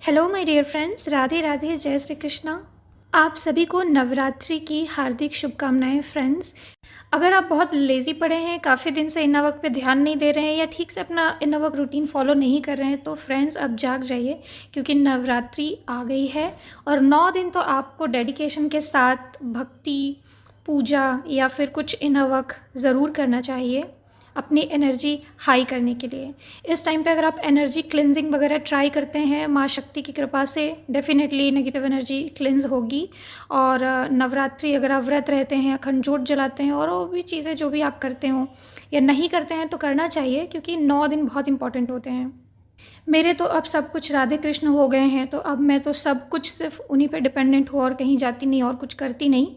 Hello my dear friends, Radhe Radhe, जय श्री कृष्णा। आप सभी को नवरात्रि की हार्दिक शुभकामनाएं। फ्रेंड्स, अगर आप बहुत लेज़ी पड़े हैं, काफ़ी दिन से इन्ना वक्त पे ध्यान नहीं दे रहे हैं या ठीक से अपना इन्ना वक्त रूटीन फॉलो नहीं कर रहे हैं, तो फ्रेंड्स अब जाग जाइए, क्योंकि नवरात्रि आ गई है। और 9 दिन तो आपको डेडिकेशन के साथ भक्ति, पूजा या फिर कुछ इन्ना वक्त ज़रूर करना चाहिए अपनी एनर्जी हाई करने के लिए। इस टाइम पे अगर आप एनर्जी क्लिनजिंग वगैरह ट्राई करते हैं, माँ शक्ति की कृपा से डेफिनेटली नेगेटिव एनर्जी क्लिनज होगी। और नवरात्रि अगर आप व्रत रहते हैं, अखंड जोत जलाते हैं और वो भी चीज़ें जो भी आप करते हो या नहीं करते हैं तो करना चाहिए, क्योंकि 9 दिन बहुत इंपॉर्टेंट होते हैं। मेरे तो अब सब कुछ राधे कृष्ण हो गए हैं, तो अब मैं तो सब कुछ सिर्फ उन्हीं पे डिपेंडेंट हूँ और कहीं जाती नहीं और कुछ करती नहीं।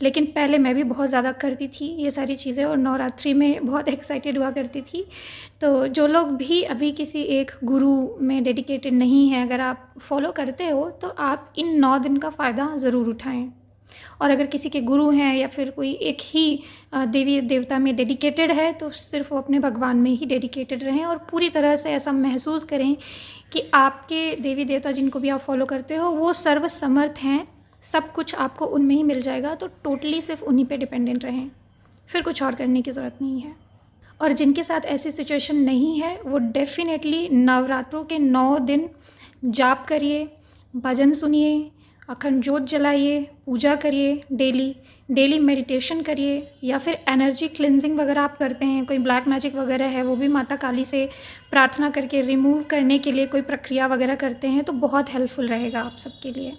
लेकिन पहले मैं भी बहुत ज़्यादा करती थी ये सारी चीज़ें और नवरात्रि में बहुत एक्साइटेड हुआ करती थी। तो जो लोग भी अभी किसी एक गुरु में डेडिकेटेड नहीं हैं, अगर आप फॉलो करते हो तो आप इन 9 दिन का फ़ायदा ज़रूर उठाएं। और अगर किसी के गुरु हैं या फिर कोई एक ही देवी देवता में डेडिकेटेड है, तो सिर्फ वो अपने भगवान में ही डेडिकेटेड रहें और पूरी तरह से ऐसा महसूस करें कि आपके देवी देवता जिनको भी आप फॉलो करते हो वो सर्वसमर्थ हैं, सब कुछ आपको उनमें ही मिल जाएगा। तो टोटली सिर्फ उन्हीं पे डिपेंडेंट रहें, फिर कुछ और करने की ज़रूरत नहीं है। और जिनके साथ ऐसी सिचुएशन नहीं है वो डेफिनेटली नवरात्रों के 9 दिन जाप करिए, भजन सुनिए, अखंड जोत जलाइए, पूजा करिए, डेली मेडिटेशन करिए, या फिर एनर्जी क्लिनजिंग वगैरह आप करते हैं, कोई ब्लैक मैजिक वगैरह है वो भी माता काली से प्रार्थना करके रिमूव करने के लिए कोई प्रक्रिया वगैरह करते हैं तो बहुत हेल्पफुल रहेगा आप सबके लिए।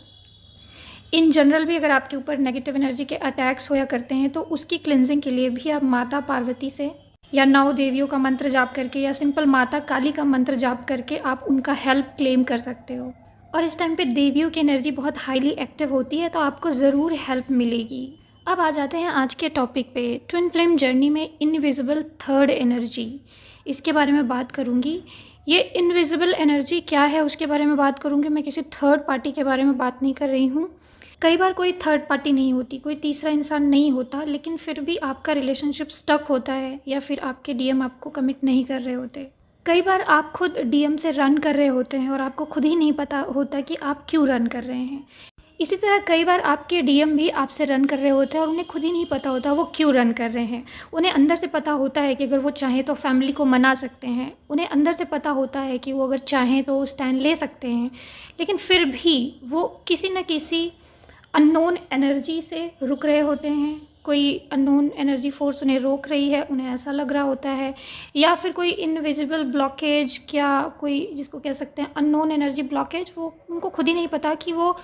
इन जनरल भी अगर आपके ऊपर नेगेटिव एनर्जी के अटैक्स होया करते हैं तो उसकी क्लिनजिंग के लिए भी आप माता पार्वती से या 9 देवियों का मंत्र जाप करके या सिंपल माता काली का मंत्र जाप करके आप उनका हेल्प क्लेम कर सकते हो। और इस टाइम पे देवियों की एनर्जी बहुत हाईली एक्टिव होती है, तो आपको ज़रूर हेल्प मिलेगी। अब आ जाते हैं आज के टॉपिक पे, ट्विन फ्लेम जर्नी में इनविजिबल थर्ड एनर्जी। इसके बारे में बात करूँगी। ये इनविजिबल एनर्जी क्या है उसके बारे में बात करूँगी। मैं किसी थर्ड पार्टी के बारे में बात नहीं कर रही हूँ। कई बार कोई थर्ड पार्टी नहीं होती, कोई तीसरा इंसान नहीं होता, लेकिन फिर भी आपका रिलेशनशिप स्टक होता है या फिर आपके डीएम आपको कमिट नहीं कर रहे होते। कई बार आप खुद डीएम से रन कर रहे होते हैं और आपको खुद ही नहीं पता होता कि आप क्यों रन कर रहे हैं। इसी तरह कई बार आपके डीएम भी आपसे रन कर रहे होते हैं और उन्हें खुद ही नहीं पता होता वो क्यों रन कर रहे हैं। उन्हें अंदर से पता होता है कि अगर वो चाहें तो फैमिली को मना सकते हैं, उन्हें अंदर से पता होता है कि वो अगर चाहें तो स्टैंड ले सकते हैं, लेकिन फिर भी वो किसी न किसी अननोन एनर्जी से रुक रहे होते हैं। कोई अननोन एनर्जी फोर्स उन्हें रोक रही है, उन्हें ऐसा लग रहा होता है, या फिर कोई इनविजिबल ब्लॉकेज, क्या कोई जिसको कह सकते हैं अननोन एनर्जी ब्लॉकेज, वो उनको खुद ही नहीं पता कि वो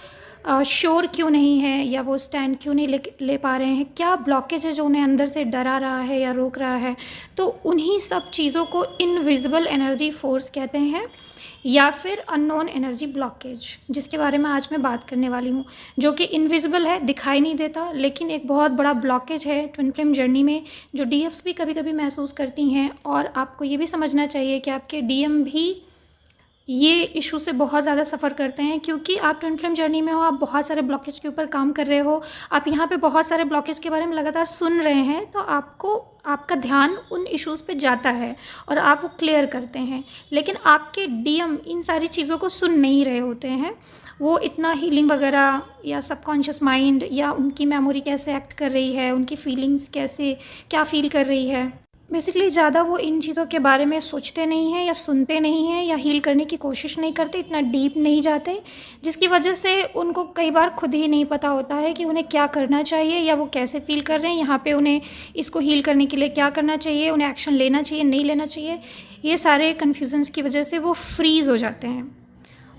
श्योर क्यों नहीं है या वो स्टैंड क्यों नहीं ले पा रहे हैं, क्या ब्लॉकेज है जो उन्हें अंदर से डरा रहा है या रोक रहा है। तो उन्हीं सब चीज़ों को इनविजिबल एनर्जी फोर्स कहते हैं या फिर अननोन एनर्जी ब्लॉकेज, जिसके बारे में आज मैं बात करने वाली हूँ, जो कि इनविजिबल है, दिखाई नहीं देता, लेकिन एक बहुत बड़ा ब्लॉकेज है ट्विन फ्लेम जर्नी में, जो डीएफ्स भी कभी कभी महसूस करती हैं। और आपको ये भी समझना चाहिए कि आपके डीएम भी ये इशू से बहुत ज़्यादा सफ़र करते हैं, क्योंकि आप ट्विन फ्लेम जर्नी में हो, आप बहुत सारे ब्लॉकेज के ऊपर काम कर रहे हो, आप यहाँ पे बहुत सारे ब्लॉकेज के बारे में लगातार सुन रहे हैं, तो आपको आपका ध्यान उन इश्यूज़ पे जाता है और आप वो क्लियर करते हैं। लेकिन आपके डीएम इन सारी चीज़ों को सुन नहीं रहे होते हैं। वो इतना हीलिंग वगैरह या सबकॉन्शियस माइंड या उनकी मेमोरी कैसे एक्ट कर रही है, उनकी फीलिंग्स कैसे क्या फ़ील कर रही है, बेसिकली ज़्यादा वो इन चीज़ों के बारे में सोचते नहीं हैं या सुनते नहीं हैं या हील करने की कोशिश नहीं करते, इतना डीप नहीं जाते, जिसकी वजह से उनको कई बार खुद ही नहीं पता होता है कि उन्हें क्या करना चाहिए या वो कैसे फ़ील कर रहे हैं, यहाँ पे उन्हें इसको हील करने के लिए क्या करना चाहिए, उन्हें एक्शन लेना चाहिए नहीं लेना चाहिए। ये सारे कन्फ्यूजन्स की वजह से वो फ्रीज़ हो जाते हैं,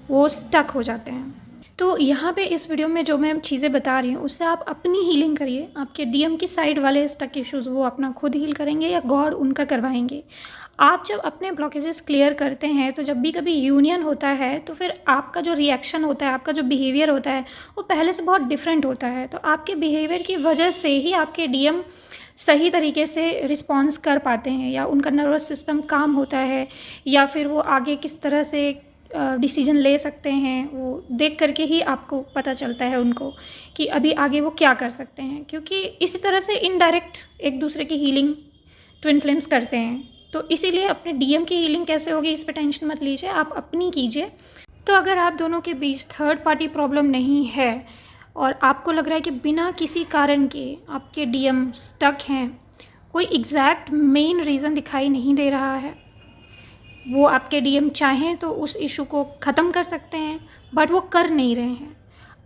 वो स्टक हो जाते हैं। तो यहाँ पे इस वीडियो में जो मैं चीज़ें बता रही हूँ उससे आप अपनी हीलिंग करिए। आपके डीएम की साइड वाले स्टक इश्यूज़ वो अपना खुद हील करेंगे या गॉड उनका करवाएंगे। आप जब अपने ब्लॉकेजेस क्लियर करते हैं तो जब भी कभी यूनियन होता है तो फिर आपका जो रिएक्शन होता है, आपका जो बिहेवियर होता है वो पहले से बहुत डिफरेंट होता है। तो आपके बिहेवियर की वजह से ही आपके डीएम सही तरीके से रिस्पॉन्स कर पाते हैं या उनका नर्वस सिस्टम काम होता है, या फिर वो आगे किस तरह से डिसीजन ले सकते हैं, वो देख करके ही आपको पता चलता है उनको कि अभी आगे वो क्या कर सकते हैं। क्योंकि इसी तरह से इनडायरेक्ट एक दूसरे की हीलिंग ट्विन फ्लेम्स करते हैं। तो इसीलिए अपने डीएम की हीलिंग कैसे होगी इस पर टेंशन मत लीजिए, आप अपनी कीजिए। तो अगर आप दोनों के बीच थर्ड पार्टी प्रॉब्लम नहीं है और आपको लग रहा है कि बिना किसी कारण के आपके डीएम स्टक हैं, कोई एग्जैक्ट मेन रीज़न दिखाई नहीं दे रहा है, वो आपके डीएम चाहें तो उस इशू को ख़त्म कर सकते हैं बट वो कर नहीं रहे हैं,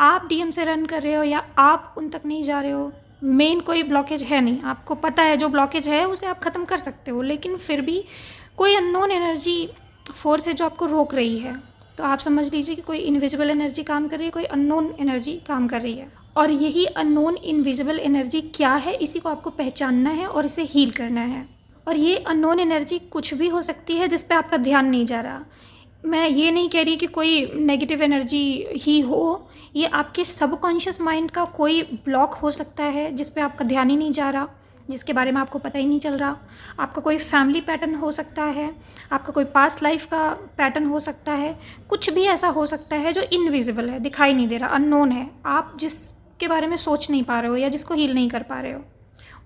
आप डीएम से रन कर रहे हो या आप उन तक नहीं जा रहे हो, मेन कोई ब्लॉकेज है नहीं, आपको पता है जो ब्लॉकेज है उसे आप ख़त्म कर सकते हो, लेकिन फिर भी कोई अननोन एनर्जी फोर्स है जो आपको रोक रही है, तो आप समझ लीजिए कि कोई इनविजिबल एनर्जी काम कर रही है, कोई अननोन एनर्जी काम कर रही है। और यही अननोन इनविजिबल एनर्जी क्या है, इसी को आपको पहचानना है और इसे हील करना है। और ये अननोन एनर्जी कुछ भी हो सकती है जिस पे आपका ध्यान नहीं जा रहा। मैं ये नहीं कह रही कि कोई नेगेटिव एनर्जी ही हो, ये आपके सबकॉन्शियस माइंड का कोई ब्लॉक हो सकता है जिस पे आपका ध्यान ही नहीं जा रहा, जिसके बारे में आपको पता ही नहीं चल रहा। आपका कोई फैमिली पैटर्न हो सकता है, आपका कोई पास्ट लाइफ का पैटर्न हो सकता है, कुछ भी ऐसा हो सकता है जो इनविजिबल है, दिखाई नहीं दे रहा, अननोन है, आप जिसके बारे में सोच नहीं पा रहे हो या जिसको हील नहीं कर पा रहे हो,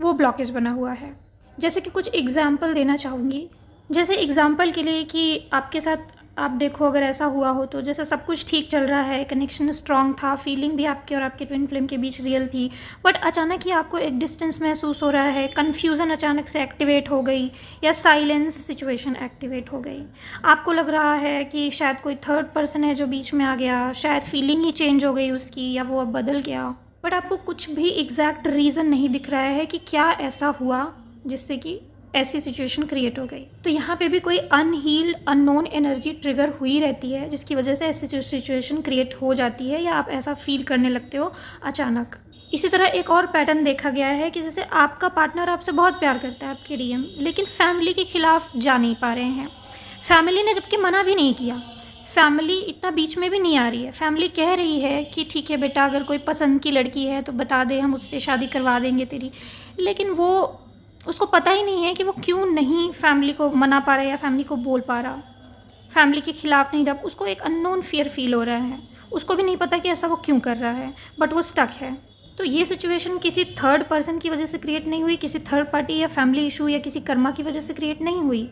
वो ब्लॉकेज बना हुआ है। जैसे कि कुछ एग्जाम्पल देना चाहूँगी, जैसे एग्जाम्पल के लिए कि आपके साथ आप देखो अगर ऐसा हुआ हो तो जैसे सब कुछ ठीक चल रहा है, कनेक्शन स्ट्रांग था, फीलिंग भी आपके और आपके ट्विन फ्लेम के बीच रियल थी, बट अचानक ही आपको एक डिस्टेंस महसूस हो रहा है, कन्फ्यूज़न अचानक से एक्टिवेट हो गई या साइलेंस सिचुएशन एक्टिवेट हो गई। आपको लग रहा है कि शायद कोई थर्ड पर्सन है जो बीच में आ गया, शायद फीलिंग ही चेंज हो गई उसकी या वो अब बदल गया, बट आपको कुछ भी एग्जैक्ट रीज़न नहीं दिख रहा है कि क्या ऐसा हुआ जिससे कि ऐसी सिचुएशन क्रिएट हो गई। तो यहाँ पे भी कोई अनहील्ड अननोन एनर्जी ट्रिगर हुई रहती है जिसकी वजह से ऐसी सिचुएशन क्रिएट हो जाती है या आप ऐसा फील करने लगते हो अचानक। इसी तरह एक और पैटर्न देखा गया है कि जैसे आपका पार्टनर आपसे बहुत प्यार करता है, आपके डीएम, लेकिन फैमिली के खिलाफ जा नहीं पा रहे हैं। फैमिली ने जबकि मना भी नहीं किया, फैमिली इतना बीच में भी नहीं आ रही है, फैमिली कह रही है कि ठीक है बेटा, अगर कोई पसंद की लड़की है तो बता दे, हम उससे शादी करवा देंगे तेरी, लेकिन वो उसको पता ही नहीं है कि वो क्यों नहीं फैमिली को मना पा रहा है या फैमिली को बोल पा रहा, फैमिली के खिलाफ नहीं, जब उसको एक अननोन फियर फील हो रहा है, उसको भी नहीं पता कि ऐसा वो क्यों कर रहा है, बट वो स्टक है। तो ये सिचुएशन किसी थर्ड पर्सन की वजह से क्रिएट नहीं हुई, किसी थर्ड पार्टी या फैमिली इशू या किसी कर्मा की वजह से क्रिएट नहीं हुई,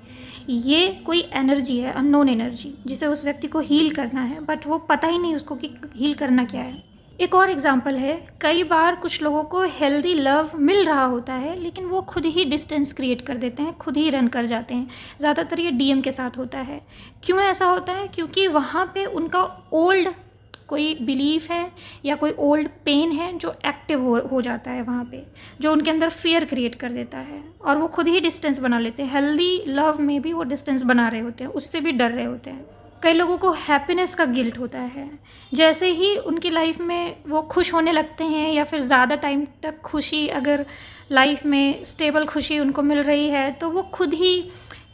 ये कोई एनर्जी है, अननोन एनर्जी, जिसे उस व्यक्ति को हील करना है, बट वो पता ही नहीं उसको कि हील करना क्या है। एक और एग्जांपल है, कई बार कुछ लोगों को हेल्दी लव मिल रहा होता है लेकिन वो खुद ही डिस्टेंस क्रिएट कर देते हैं, खुद ही रन कर जाते हैं। ज़्यादातर ये डीएम के साथ होता है। क्यों ऐसा होता है? क्योंकि वहाँ पे उनका ओल्ड कोई बिलीफ है या कोई ओल्ड पेन है जो एक्टिव हो जाता है वहाँ पे, जो उनके अंदर फियर क्रिएट कर देता है और वो खुद ही डिस्टेंस बना लेते हैं। हेल्दी लव में भी वो डिस्टेंस बना रहे होते हैं, उससे भी डर रहे होते हैं। कई लोगों को हैप्पीनेस का गिल्ट होता है, जैसे ही उनकी लाइफ में वो खुश होने लगते हैं या फिर ज़्यादा टाइम तक खुशी, अगर लाइफ में स्टेबल खुशी उनको मिल रही है तो वो खुद ही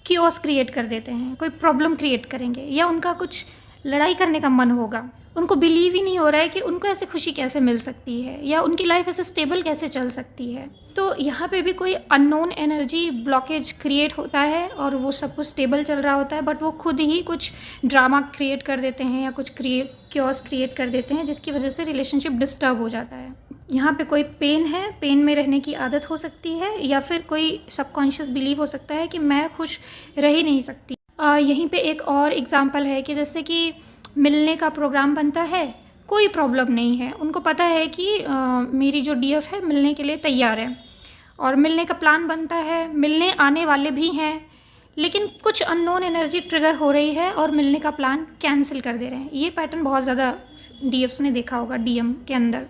कियोस क्रिएट कर देते हैं, कोई प्रॉब्लम क्रिएट करेंगे या उनका कुछ लड़ाई करने का मन होगा। उनको बिलीव ही नहीं हो रहा है कि उनको ऐसे खुशी कैसे मिल सकती है या उनकी लाइफ ऐसे स्टेबल कैसे चल सकती है। तो यहाँ पे भी कोई अननोन एनर्जी ब्लॉकेज क्रिएट होता है और वो सब कुछ स्टेबल चल रहा होता है, बट वो खुद ही कुछ ड्रामा क्रिएट कर देते हैं या कुछ क्योस क्रिएट कर देते हैं जिसकी वजह से रिलेशनशिप डिस्टर्ब हो जाता है। यहाँ पे कोई पेन है, पेन में रहने की आदत हो सकती है या फिर कोई सबकॉन्शियस बिलीव हो सकता है कि मैं खुश रह ही नहीं सकती। यहीं पे एक और एग्जांपल है कि जैसे कि मिलने का प्रोग्राम बनता है, कोई प्रॉब्लम नहीं है, उनको पता है कि मेरी जो डीएफ है मिलने के लिए तैयार है और मिलने का प्लान बनता है, मिलने आने वाले भी हैं, लेकिन कुछ अननोन एनर्जी ट्रिगर हो रही है और मिलने का प्लान कैंसिल कर दे रहे हैं। ये पैटर्न बहुत ज़्यादा डीएफ्स ने देखा होगा डीएम के अंदर।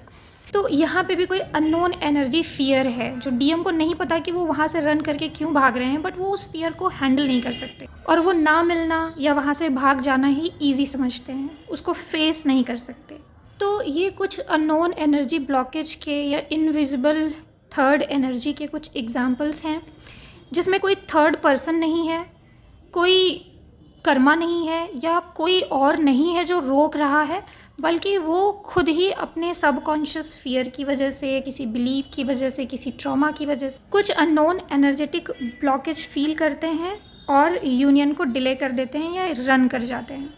तो यहाँ पे भी कोई अननोन एनर्जी फियर है जो डीएम को नहीं पता कि वो वहाँ से रन करके क्यों भाग रहे हैं, बट वो उस फियर को हैंडल नहीं कर सकते और वो ना मिलना या वहाँ से भाग जाना ही ईजी समझते हैं, उसको फेस नहीं कर सकते। तो ये कुछ अननोन एनर्जी ब्लॉकेज के या इनविजिबल थर्ड एनर्जी के कुछ एग्जाम्पल्स हैं जिसमें कोई थर्ड पर्सन नहीं है, कोई कर्मा नहीं है या कोई और नहीं है जो रोक रहा है, बल्कि वो खुद ही अपने सबकॉन्शियस फियर की वजह से, किसी बिलीफ की वजह से, किसी ट्रॉमा की वजह से कुछ अननोन एनर्जेटिक ब्लॉकेज फील करते हैं और यूनियन को डिले कर देते हैं या रन कर जाते हैं।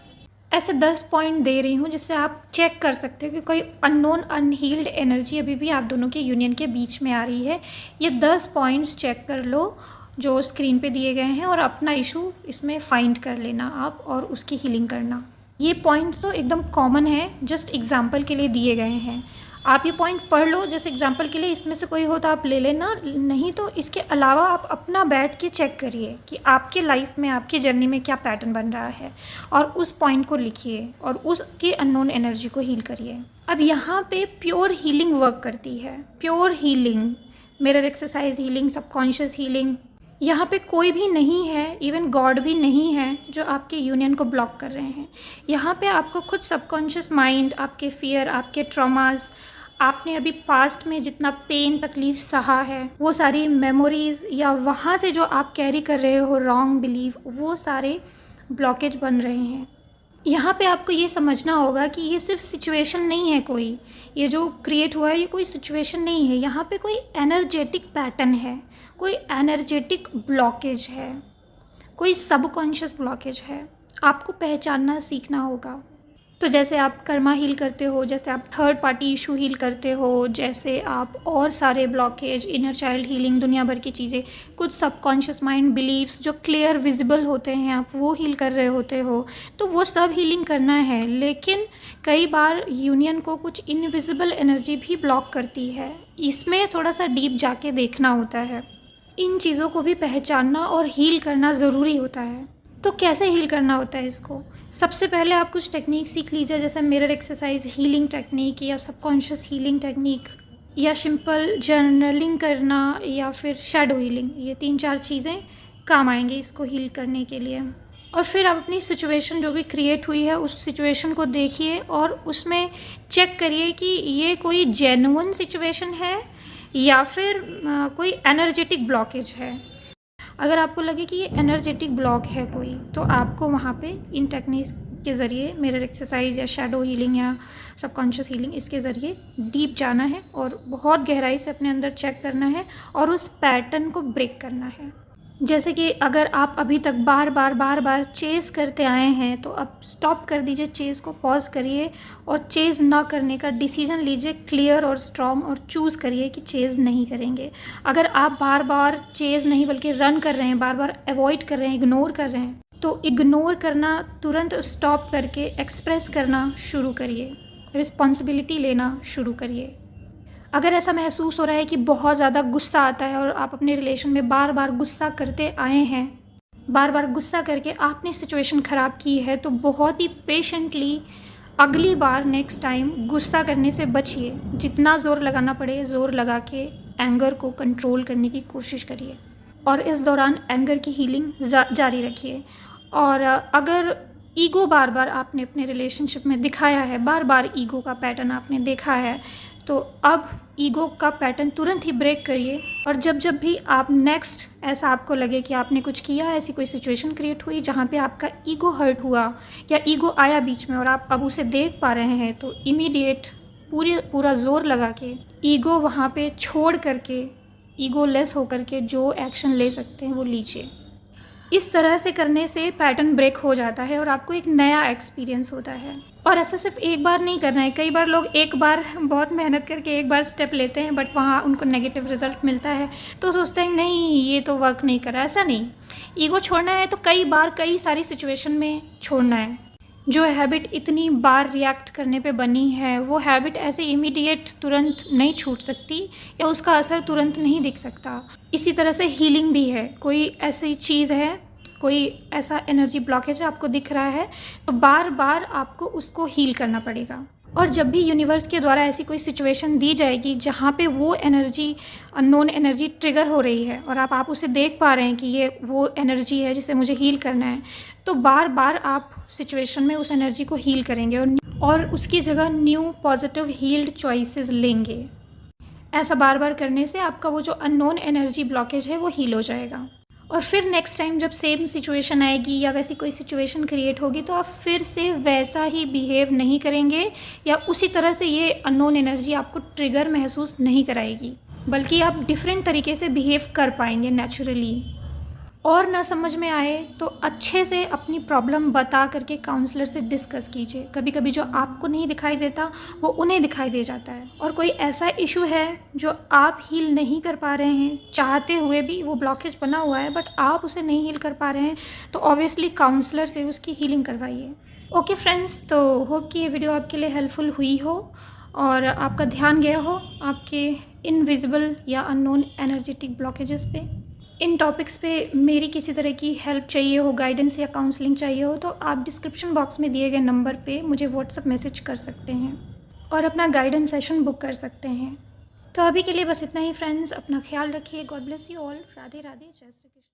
ऐसे 10 पॉइंट दे रही हूँ जिससे आप चेक कर सकते हो कि कोई अननोन अनहील्ड एनर्जी अभी भी आप दोनों के यूनियन के बीच में आ रही है। ये 10 पॉइंट्स चेक कर लो जो स्क्रीन पे दिए गए हैं और अपना इशू इसमें फाइंड कर लेना आप और उसकी हीलिंग करना। ये पॉइंट्स तो एकदम कॉमन है, जस्ट एग्जांपल के लिए दिए गए हैं। आप ये पॉइंट पढ़ लो जस्ट एग्जांपल के लिए, इसमें से कोई हो तो आप ले लेना, नहीं तो इसके अलावा आप अपना बैठ के चेक करिए कि आपके लाइफ में, आपकी जर्नी में क्या पैटर्न बन रहा है, और उस पॉइंट को लिखिए और उसके अननोन एनर्जी को हील करिए। अब यहाँ पे प्योर हीलिंग वर्क करती है, pure healing, mirror exercise healing, subconscious healing. यहाँ पे कोई भी नहीं है, इवन गॉड भी नहीं है जो आपके यूनियन को ब्लॉक कर रहे हैं। यहाँ पे आपको खुद सबकॉन्शियस माइंड, आपके फियर, आपके ट्रॉमास, आपने अभी पास्ट में जितना पेन तकलीफ़ सहा है, वो सारी मेमोरीज़ या वहाँ से जो आप कैरी कर रहे हो रॉन्ग बिलीफ, वो सारे ब्लॉकेज बन रहे हैं। यहाँ पे आपको ये समझना होगा कि ये सिर्फ सिचुएशन नहीं है, कोई ये जो क्रिएट हुआ है ये कोई सिचुएशन नहीं है, यहाँ पे कोई एनर्जेटिक पैटर्न है, कोई एनर्जेटिक ब्लॉकेज है, कोई सबकॉन्शियस ब्लॉकेज है। आपको पहचानना सीखना होगा। तो जैसे आप कर्मा हील करते हो, जैसे आप थर्ड पार्टी इशू हील करते हो, जैसे आप और सारे ब्लॉकेज, इनर चाइल्ड हीलिंग, दुनिया भर की चीज़ें, कुछ सबकॉन्शियस माइंड बिलीव्स जो क्लियर विजिबल होते हैं, आप वो हील कर रहे होते हो, तो वो सब हीलिंग करना है। लेकिन कई बार यूनियन को कुछ इनविजिबल एनर्जी भी ब्लॉक करती है, इसमें थोड़ा सा डीप जाके देखना होता है। इन चीज़ों को भी पहचानना और हील करना ज़रूरी होता है। तो कैसे हील करना होता है इसको? सबसे पहले आप कुछ टेक्निक सीख लीजिए, जैसे मिरर एक्सरसाइज हीलिंग टेक्निक, या सबकॉन्शियस हीलिंग टेक्निक, या सिंपल जर्नलिंग करना, या फिर शैडो हीलिंग। ये 3-4 चीज़ें काम आएंगी इसको हील करने के लिए। और फिर आप अपनी सिचुएशन जो भी क्रिएट हुई है उस सिचुएशन को देखिए और उसमें चेक करिए कि ये कोई जेन्युइन सिचुएशन है या फिर कोई एनर्जेटिक ब्लॉकेज है। अगर आपको लगे कि ये एनर्जेटिक ब्लॉक है कोई, तो आपको वहाँ पे इन टेक्निक्स के ज़रिए, मिरर एक्सरसाइज या शैडो हीलिंग या सबकॉन्शियस हीलिंग, इसके ज़रिए डीप जाना है और बहुत गहराई से अपने अंदर चेक करना है और उस पैटर्न को ब्रेक करना है। जैसे कि अगर आप अभी तक बार बार चेज़ करते आए हैं, तो अब स्टॉप कर दीजिए, चेज़ को पॉज करिए और चेज़ ना करने का डिसीजन लीजिए, क्लियर और स्ट्रॉन्ग, और चूज़ करिए कि चेज़ नहीं करेंगे। अगर आप बार बार चेज़ नहीं बल्कि रन कर रहे हैं, बार बार अवॉइड कर रहे हैं, इग्नोर कर रहे हैं, तो इग्नोर करना तुरंत स्टॉप करके एक्सप्रेस करना शुरू करिए, रिस्पॉन्सिबिलिटी लेना शुरू करिए। अगर ऐसा महसूस हो रहा है कि बहुत ज़्यादा गुस्सा आता है और आप अपने रिलेशन में बार बार गुस्सा करते आए हैं, बार बार गुस्सा करके आपने सिचुएशन ख़राब की है, तो बहुत ही पेशेंटली अगली बार नेक्स्ट टाइम गुस्सा करने से बचिए। जितना ज़ोर लगाना पड़े ज़ोर लगा के एंगर को कंट्रोल करने की कोशिश करिए और इस दौरान एंगर की हीलिंग जारी रखिए। और अगर ईगो बार बार आपने अपने रिलेशनशिप में दिखाया है, बार बार ईगो का पैटर्न आपने देखा है, तो अब ईगो का पैटर्न तुरंत ही ब्रेक करिए। और जब जब भी आप नेक्स्ट ऐसा आपको लगे कि आपने कुछ किया, ऐसी कोई सिचुएशन क्रिएट हुई जहाँ पे आपका ईगो हर्ट हुआ या ईगो आया बीच में और आप अब उसे देख पा रहे हैं, तो इमीडिएट पूरा ज़ोर लगा के ईगो वहाँ पे छोड़ करके, ईगो लेस होकर के जो एक्शन ले सकते हैं वो लीजिए। इस तरह से करने से पैटर्न ब्रेक हो जाता है और आपको एक नया एक्सपीरियंस होता है। और ऐसा सिर्फ एक बार नहीं करना है। कई बार लोग एक बार बहुत मेहनत करके एक बार स्टेप लेते हैं, बट वहाँ उनको नेगेटिव रिजल्ट मिलता है तो सोचते हैं नहीं ये तो वर्क नहीं कर रहा। ऐसा नहीं, ईगो छोड़ना है तो कई बार कई सारी सिचुएशन में छोड़ना है। जो हैबिट इतनी बार रिएक्ट करने पे बनी है, वो हैबिट ऐसे इमीडिएट तुरंत नहीं छूट सकती या उसका असर तुरंत नहीं दिख सकता। इसी तरह से हीलिंग भी है। कोई ऐसी चीज़ है, कोई ऐसा एनर्जी ब्लॉकेज आपको दिख रहा है, तो बार बार आपको उसको हील करना पड़ेगा। और जब भी यूनिवर्स के द्वारा ऐसी कोई सिचुएशन दी जाएगी जहाँ पे वो एनर्जी, अननोन एनर्जी ट्रिगर हो रही है और आप उसे देख पा रहे हैं कि ये वो एनर्जी है जिसे मुझे हील करना है, तो बार बार आप सिचुएशन में उस एनर्जी को हील करेंगे और उसकी जगह न्यू पॉजिटिव हील्ड चॉइसेस लेंगे। ऐसा बार बार करने से आपका वो जो अननोन एनर्जी ब्लॉकेज है वो हील हो जाएगा। और फिर नेक्स्ट टाइम जब सेम सिचुएशन आएगी या वैसी कोई सिचुएशन क्रिएट होगी, तो आप फिर से वैसा ही बिहेव नहीं करेंगे या उसी तरह से ये अननोन एनर्जी आपको ट्रिगर महसूस नहीं कराएगी, बल्कि आप डिफरेंट तरीके से बिहेव कर पाएंगे नेचुरली। और ना समझ में आए तो अच्छे से अपनी प्रॉब्लम बता करके काउंसलर से डिस्कस कीजिए। कभी कभी जो आपको नहीं दिखाई देता वो उन्हें दिखाई दे जाता है। और कोई ऐसा इशू है जो आप हील नहीं कर पा रहे हैं, चाहते हुए भी वो ब्लॉकेज बना हुआ है बट आप उसे नहीं हील कर पा रहे हैं, तो ऑब्वियसली काउंसलर से उसकी हीलिंग करवाइए। ओके फ्रेंड्स, तो होप कि ये वीडियो आपके लिए हेल्पफुल हुई हो और आपका ध्यान गया हो आपके इनविजिबल या अननोन एनर्जेटिक ब्लॉकेजेस पे। इन टॉपिक्स पे मेरी किसी तरह की हेल्प चाहिए हो, गाइडेंस या काउंसलिंग चाहिए हो, तो आप डिस्क्रिप्शन बॉक्स में दिए गए नंबर पे मुझे व्हाट्सएप मैसेज कर सकते हैं और अपना गाइडेंस सेशन बुक कर सकते हैं। तो अभी के लिए बस इतना ही फ्रेंड्स, अपना ख्याल रखिए। God bless you all. Radhe Radhe, जय श्री कृष्ण।